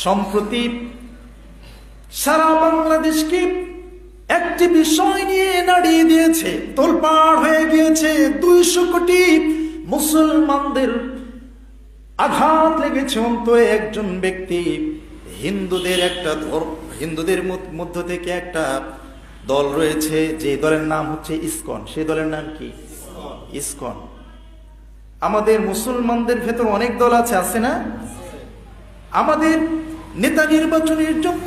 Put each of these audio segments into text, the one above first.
সম্প্রতি সারা বাংলাদেশকে একটি বিষয় নিয়ে নাড়িয়ে দিয়েছে, তোলপাড় হয়ে গিয়েছে। 200 কোটি মুসলমানদের আঘাত লেগেছে অন্তরে। একজন ব্যক্তি হিন্দুদের মধ্য থেকে একটা দল রয়েছে, যে দলের নাম হচ্ছে ইসকন। সেই দলের নাম কি? ইসকন। আমাদের মুসলমানদের ভেতর অনেক দল আছে না? আমাদের নেতা নির্বাচনের জন্য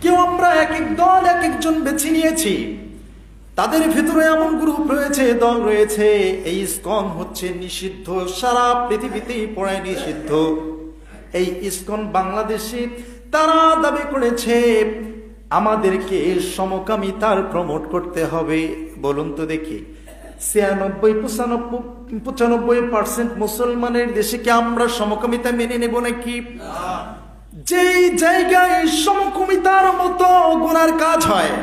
কেউ আমরা এক এক দল এক একজন বেছে নিয়েছি। তাদের ভেতরে এমন গ্রুপ রয়েছে, দল রয়েছে, এই ইসকন হচ্ছে নিষিদ্ধ, সারা পৃথিবীতেই পড়ায় নিষিদ্ধ। এই ইসকন বাংলাদেশে তারা দাবি করেছে আমাদেরকে সমকামিতার প্রমোট করতে হবে। বলুন তো দেখি, 96-95% মুসলমানের দেশে কি আমরা সমকামিতা মেনে নেব নাকি? যেই জায়গায় সমকামিতার মতো গুনার কাজ হয়,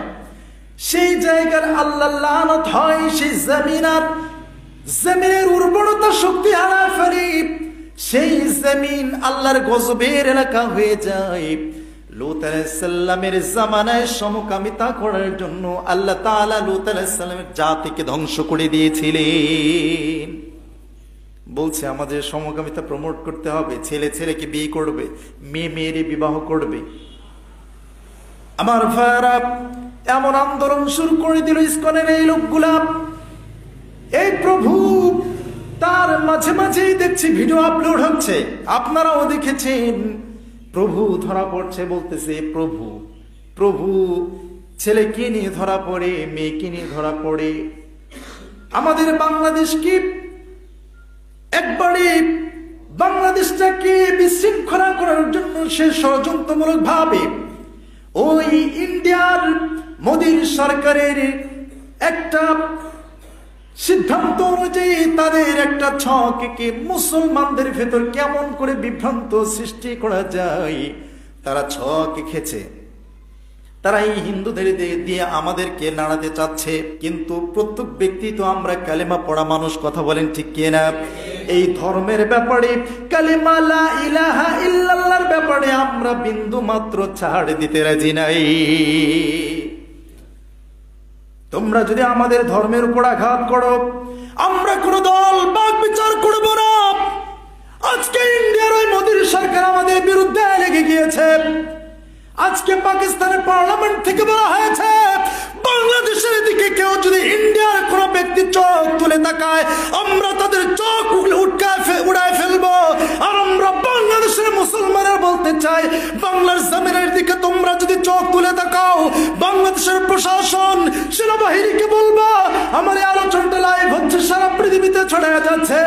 সেই জায়গার আল্লাহ লানত হয়, সেই জমিনের উর্বরতা শক্তি হারায় ফেলে, সেই জমিন আল্লাহর গজবের এলাকা হয়ে যায়। লূত আলাইহিস সালামের জামানায় সমকামিতা করার জন্য আল্লাহ তাআলা লূত আলাইহিস সালামের জাতিকে ধ্বংস করে দিয়েছিলেন। বলছে আমাদের সমকামিতা প্রমোট করতে হবে, ছেলে ছেলেকে বিয়ে করবে, মেয়ে মেয়েরে বিবাহ করবে। আমার ভাইরা, এমন আন্দোলন শুরু করে দিল ইসকনের এই লোকগুলা। এই প্রভু তার মাঝে মাঝেই দেখছি ভিডিও আপলোড হচ্ছে, আপনারাও দেখেছেন। প্রভু ধরা পড়ছে, বলতেছে প্রভু ছেলেকে নিয়ে ধরা পড়ে, মেয়েকে নিয়ে ধরা পড়ে। আমাদের বাংলাদেশকে একবারে বাংলাদেশটাকে বিশৃঙ্খলা করার জন্য সে ষড়যন্ত্রমূলক ভাবে ওই ইন্ডিয়ার মোদীর সরকারের একটা সিদ্ধান্ত অনুযায়ী তাদের একটা ছকে মুসলমানদের ভেতর কেমন করে বিভ্রান্ত সৃষ্টি করা যায় তারা ছক এঁকেছে। তারা এই হিন্দুদের দিয়ে আমাদেরকে নাড়াতে চাচ্ছে, কিন্তু প্রত্যেক ব্যক্তি তো আমরা কালেমা পড়া মানুষ, কথা বলেন ঠিক কিনা? এই ধর্মের ব্যাপারে, কালেমা লা ইলাহা ইল্লাল্লাহর ব্যাপারে আমরা বিন্দু মাত্র ছাড় দিতে রাজি নাই। তোমরা যদি আমাদের ধর্মের উপর আঘাত করো, আমরা কোন দল বাক বিচার করব না। আজকে ইন্ডিয়ার ওই মোদীর সরকার আমাদের বিরুদ্ধে লেগে গিয়েছে। আজকে পাকিস্তানের পার্লামেন্ট থেকে বলা হয়েছে বাংলাদেশের দিকে কেউ যদি ইন্ডিয়ার কোন ব্যক্তি চোখ তুলে তাকায়, আমরা তাদের চোখ উড়ায় ফেলবো। আর আমরা বাংলাদেশের মুসলমানের বলতে চাই, বাংলার জমিনের দিকে তোমরা যদি চোখ তুলে তাকাও, বাংলাদেশের প্রশাসন সেনাবাহিনীকে বলবা, আমার এই আলোচনাটা লাইভ হচ্ছে, সারা পৃথিবীতে ছড়ায় যাচ্ছে।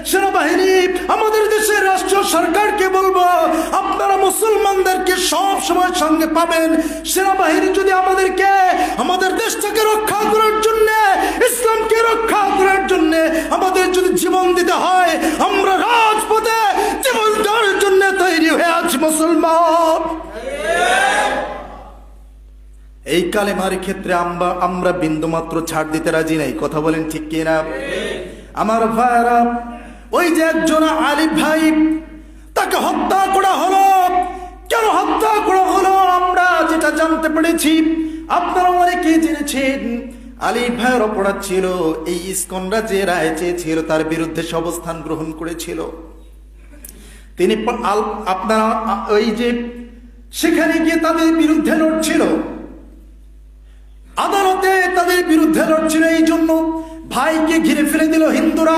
সেনাবাহিনী আমাদের দেশের রাষ্ট্রীয় সরকারকে বলবো, আপনারা মুসলমানদেরকে সব সময় সঙ্গে পাবেন। সেনাবাহিনী যদি আমাদেরকে আমাদের দেশটাকে রক্ষা করার জন্য, ইসলামকে রক্ষা করার জন্য আমাদের যদি জীবন দিতে হয়, আমরা রাজপথে জীবন দেওয়ার জন্য তৈরি হয়ে আছি মুসলমান। এই কালেমার ক্ষেত্রে আমরা বিন্দুমাত্র ছাড় দিতে রাজি নাই, কথা বলেন ঠিক কিনা? আমার ভাইরা, ওই যে একজন আলিফ ভাই, তাকে হত্যা করা হলো। কেন হত্যা করা হলো আমরা যেটা জানতে পেরেছি, আপনারা অনেকে জেনেছেন, আলিফ ভাইয়ের অপরাধ ছিল এই ইসকনরা যে রায় চেয়েছিল তার বিরুদ্ধে সে অবস্থান গ্রহণ করেছিল। তিনি আপনারা ওই যে সেখানে গিয়ে তাদের বিরুদ্ধে লড়ছিল, আদালতে তাদের বিরুদ্ধে লড়ছিল। এই জন্য ভাইকে ঘিরে ফেলে দিল হিন্দুরা।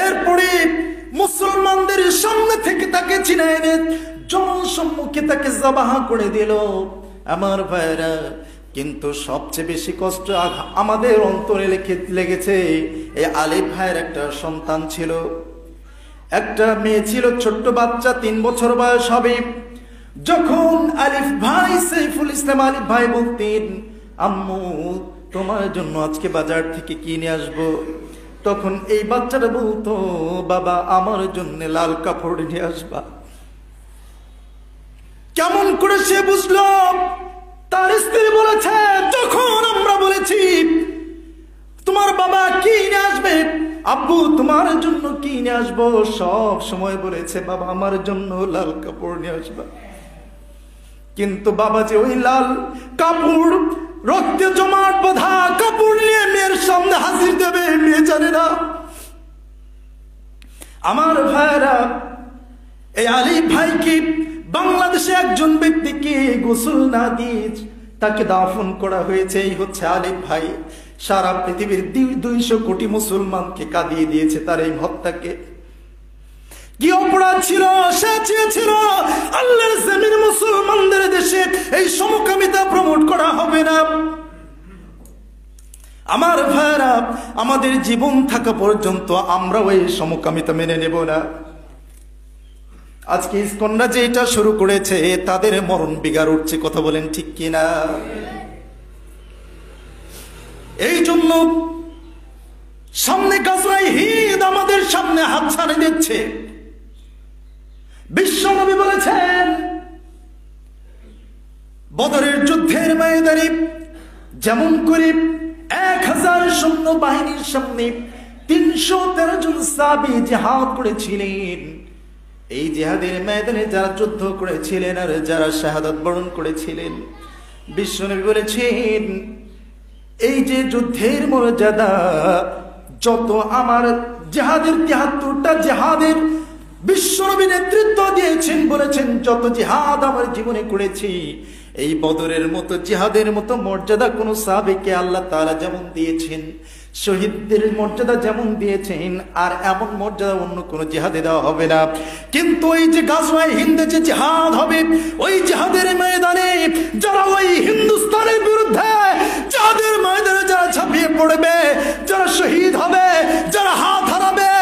এরপরে মুসলমানদের সামনে থেকে তাকে চিনায় এনে জনসম্মুখে তাকে জবাহ করে দিল। আমার ভাইরা, কিন্তু সবচেয়ে বেশি কষ্ট আমাদের অন্তরে লেগেছে। এই আলিফ ভাইয়ের একটা সন্তান ছিল, একটা মেয়ে ছিল, ছোট্ট বাচ্চা, 3 বছর বয়স হবে। যখন আলিফ ভাই, সাইফুল ইসলাম আলিফ ভাই বলতেন, আম্মু তোমার জন্য আজকে বাজার থেকে কিনে আসবো, তখন এই বাচ্চাটা বলতো, বাবা আমার জন্য লাল কাপড় নিয়ে আসবা। কেমন করে সে বুঝলো? তার স্ত্রী বলেছে, যখন আমরা বলেছি তোমার বাবা কি নিয়ে আসবে, আব্বু তোমার জন্য কি নিয়ে আসবো, সব সময় বলেছে বাবা আমার জন্য লাল কাপড় নিয়ে আসবা। কিন্তু বাবাজি ওই লাল কাপড়, রক্তে জমাট বাঁধা কাপড় নিয়ে মেয়ের সামনে হাজির দেবে, মেয়ে জানে না। আমার ভাইরা, এই আলিফ ভাইকে বাংলাদেশে একজন ব্যক্তিকে গোসল না দিয়ে তাকে দাফন করা হয়েছে। এই হচ্ছে আলিফ ভাই। সারা পৃথিবীর 200 কোটি মুসলমানকে কাঁদিয়ে দিয়েছে তার এই হত্যাকে। কি অপরাধ ছিল? সে চেয়েছিল আল্লাহর জমিন মুসলমানদের দেশে এই সমকামিতা প্রমোট করা হবে না। আমার ভাইরা, আমাদের জীবন থাকা পর্যন্ত আমরা ওই সমকামিতা মেনে নেব না। আজকে ইসকনরা যে এটা শুরু করেছে তাদের মরণ বিগার উঠছে, কথা বলেন ঠিক কিনা? এই জন্য সামনে গাজওয়ায়ে হিন্দ আমাদের সামনে হাত ছাড়ে দিচ্ছে। বিশ্বনবী বলেছেন বদরের যুদ্ধের ময়দানে যেমন করে 1000 সৈন্য বাহিনীর সামনে 313 জন সাহাবী জিহাদ করেছিলেন, এই জিহাদের ময়দানে যারা যুদ্ধ করেছিলেন আর যারা শাহাদাত বরণ করেছিলেন, বিশ্বনবী বলেছেন এই যে যুদ্ধের মর্যাদা, যত আমার জিহাদের 73টা জিহাদের বিশ্বনবী নেতৃত্ব দিয়েছেন, বলেছেন যত জিহাদ আমার জীবনে করেছি, এই বদরের মতো জিহাদের মতো মর্যাদা কোন সাহাবীকে আল্লাহ তাআলা যেমন দিয়েছেন, শহীদদের মর্যাদা যেমন দিয়েছেন, আর এমন মর্যাদা অন্য কোন জিহাদে দেওয়া হবে না। কিন্তু ওই যে গাজওয়ায়ে হিন্দে যে জিহাদ হবে, ওই জিহাদের ময়দানে যারা ওই হিন্দুস্তানের বিরুদ্ধে জিহাদের ময়দানে যারা ঝাঁপিয়ে পড়বে, যারা শহীদ হবে, যারা হাত হারাবে,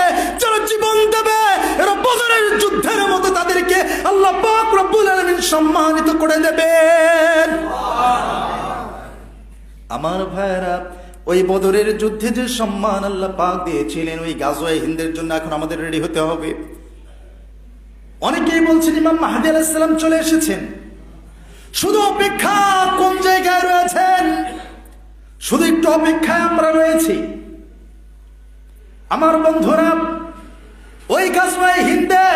যারা জীবন দেবে, এরা বদরের যুদ্ধের মতো তাদেরকে আল্লাহ পাক রব্বুল আলামিন সম্মানিত করে দেবেন। আমার ভাইরা, ওই বদরের যুদ্ধে যে সম্মান আল্লাহ পাক দিয়েছিলেন ওই গাজওয়ায়ে হিন্দের জন্য এখন আমাদের রেডি হতে হবে। অনেকেই বলছেন ইমাম মাহদী আলাইহিস সালাম চলে এসেছেন, শুধু অপেক্ষা। কোন জায়গায় রয়েছেন? শুধু একটু অপেক্ষায় আমরা রয়েছি। আমার বন্ধুরা, ওই গাজওয়ায়ে হিন্দে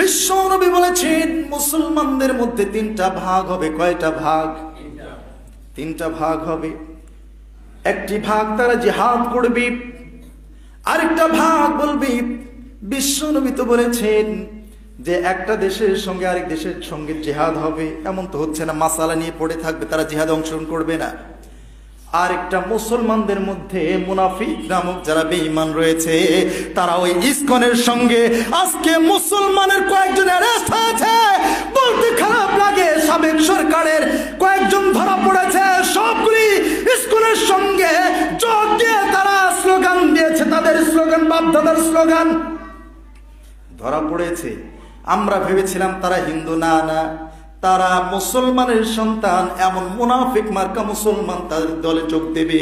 বিশ্ব নবী বলেছেন মুসলমানদের মধ্যে 3টা ভাগ হবে। কয়টা ভাগ? 3টা ভাগ হবে। একটি ভাগ তারা জিহাদ করবে, আরেকটা ভাগ বলবে বিশ্ব নবী তো বলেছেন যে একটা দেশের সঙ্গে আরেক দেশের সঙ্গে জিহাদ হবে, এমন তো হচ্ছে না, মাসালা নিয়ে পড়ে থাকবে, তারা জিহাদে অংশগ্রহণ করবে না। আরেকটা মুসলমানদের মধ্যে মুনাফিক নামক যারা বেঈমান রয়েছে, তারা ওই ইসকনের সঙ্গে আজকে মুসলমানের কয়েকজন অ্যারেস্ট হয়েছে, বলতে খারাপ লাগে, সাবেক সরকারের কয়েকজন ধরা পড়েছে, সবগুলি ইসকনের সঙ্গে যোগ দিয়ে তারা স্লোগান দিয়েছে, তাদের স্লোগান বাপদাদার স্লোগান, ধরা পড়েছে। আমরা ভেবেছিলাম তারা হিন্দু, না না, তারা মুসলমানের সন্তান, এমন মুনাফিক মার্কা মুসলমান তাদের দলে যোগ দেবে।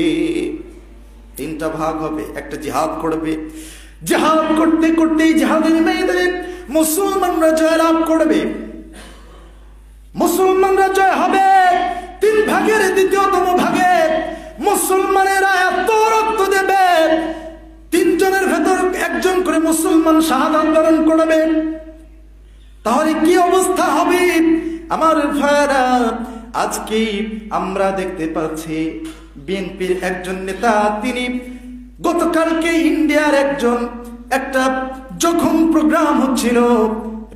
3টা ভাগ হবে। একটা জিহাদ করবে, জিহাদ করতে করতে জিহাদের ময়দানে মুসলমানরা জয় লাভ করবে, মুসলমানরা জয় হবে। 3 ভাগের 2তম ভাগে মুসলমানেরা এত রক্ত দেবে, 3 জনের ভেতর 1 জন করে মুসলমান শাহাদাত বরণ করবে। তাহলে কি অবস্থা হবে? আমার ভাইরা, আজকে আমরা দেখতে পাচ্ছি বিএনপির একজন নেতা, তিনি গতকালকে ইন্ডিয়ার একটা যখন প্রোগ্রাম হচ্ছিল,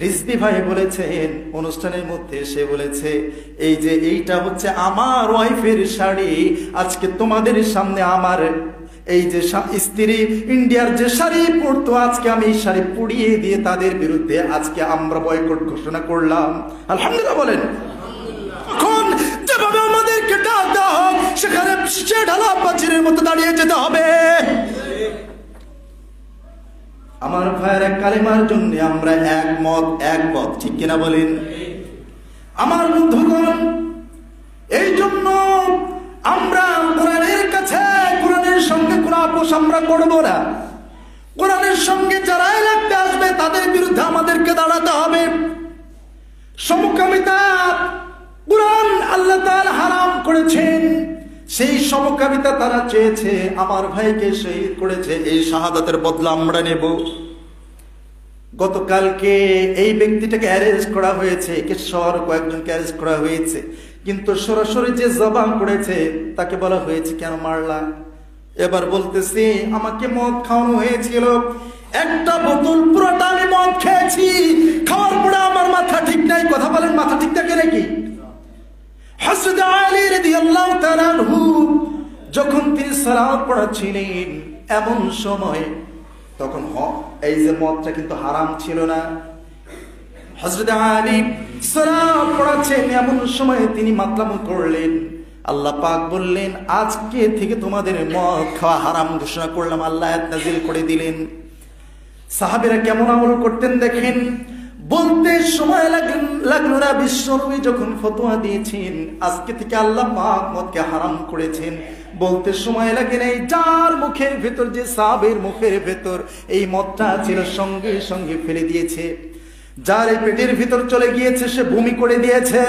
রিজভী ভাই বলেছেন অনুষ্ঠানের মধ্যে, সে বলেছে এই যে এইটা হচ্ছে আমার ওয়াইফের শাড়ি, আজকে তোমাদের সামনে আমার এই যে স্ত্রী ইন্ডিয়ার যে শাড়ি পরতো, আজকে আমি এই শাড়ি পুড়িয়ে দিয়ে তাদের বিরুদ্ধে আজকে আমরা বয়কট ঘোষণা করলাম। আলহামদুলিল্লাহ বলেন। এখন যেভাবে আমাদেরকে ডাক দেওয়া হোক, সেখানে সে ঢালা প্রাচীরের মতো দাঁড়িয়ে যেতে হবে। আমার ভাইয়েরা, কালেমার জন্য আমরা একমত, ঠিক কিনা বলেন? আমার বন্ধুগণ, এই জন্য আমরা কোরআনের কাছে, কোরআনের সঙ্গে কোন আপোষ আমরা করব না। কোরআনের সঙ্গে যারা লাগতে আসবে তাদের বিরুদ্ধে আমাদেরকে দাঁড়াতে হবে। সমকামিতা কোরআন আল্লাহ তাআলা হারাম করেছেন, সেই সমকামিতা তারা চেয়েছে, আমার ভাইকে শহীদ করেছে, এই শাহাদাতের বদলা আমরা নেব। গতকালকে এই ব্যক্তিটাকে অ্যারেস্ট করা হয়েছে, কেশর কয়েকজনকে অ্যারেস্ট করা হয়েছে, কিন্তু সরাসরি যে জবান করেছে তাকে বলা হয়েছে কেন মারলা? এবার বলতেছি আমাকে মদ খাওয়ানো হয়েছিল, একটা বোতল পুরোটা আমি মদ খেয়েছি, খাওয়ার পরে আমার মাথা ঠিক নাই। কথা বলেন, মাথা ঠিক থাকে নাকি? হযরত আলী রাদিয়াল্লাহু তাআলা আনহু যখন তিনি সালাত পড়াচ্ছিলেন এমন সময়, তখন এই যে মদটা কিন্তু হারাম ছিল না, হযরত আলী সালাত পড়াচ্ছেন এমন সময় তিনি মাতলাম করলেন। আল্লাহ পাক বললেন আজকে থেকে তোমাদের মদ খাওয়া হারাম ঘোষণা করলাম। আল্লাহ আয়াত নাযিল করে দিলেন। সাহাবীরা কেমন আমল করতেন দেখেন। বলতে সময় লাগলো না, বিশ্বনবী যখন ফতোয়া দিয়েছেন আজকে থেকে আল্লাহ পাক মদকে হারাম করেছেন, বলতে সময় লাগে নাই। যার মুখের ভেতর, যে সাহাবীর মুখের ভেতর এই মদটা ছিল সঙ্গে সঙ্গে ফেলে দিয়েছে। যার এই পেটের ভিতর চলে গিয়েছে সে বমি করে দিয়েছে।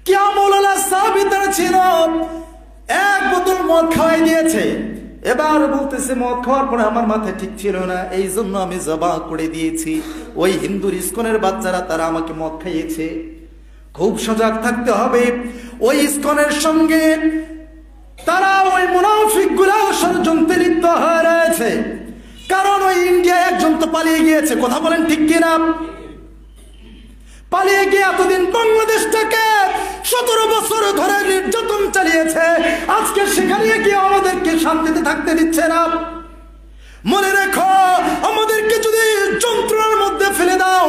কিয়ামুল সাহাবী তারা ছিল, এক বোতল মদ খাওয়াই দিয়েছে। এবার বলতেছে মদ খাওয়ার পরে আমার মাথায় ঠিক ছিল না, এই জন্য আমি জবাহ করে দিয়েছি। ওই হিন্দুর ইস্কনের বাচ্চারা তারা আমাকে মদ খাইয়েছে। খুব সজাগ থাকতে হবে। ওই ইস্কনের সঙ্গে তারা ওই মুনাফিকগুলা ষড়যন্ত্রে লিপ্ত হয়ে রয়েছে। কারণ ওই ইন্ডিয়ায় একজন তো পালিয়ে গিয়েছে। কথা বলেন ঠিক কিনা? পালিয়ে গিয়ে এতদিন বাংলাদেশটাকে 17 বছর ধরে নির্যাতন চালিয়েছে, আজকে সেখানে গিয়ে আমাদেরকে শান্তিতে থাকতে দিচ্ছে না। মনে রেখো, আমাদেরকে যদি যন্ত্রণার মধ্যে ফেলে দাও,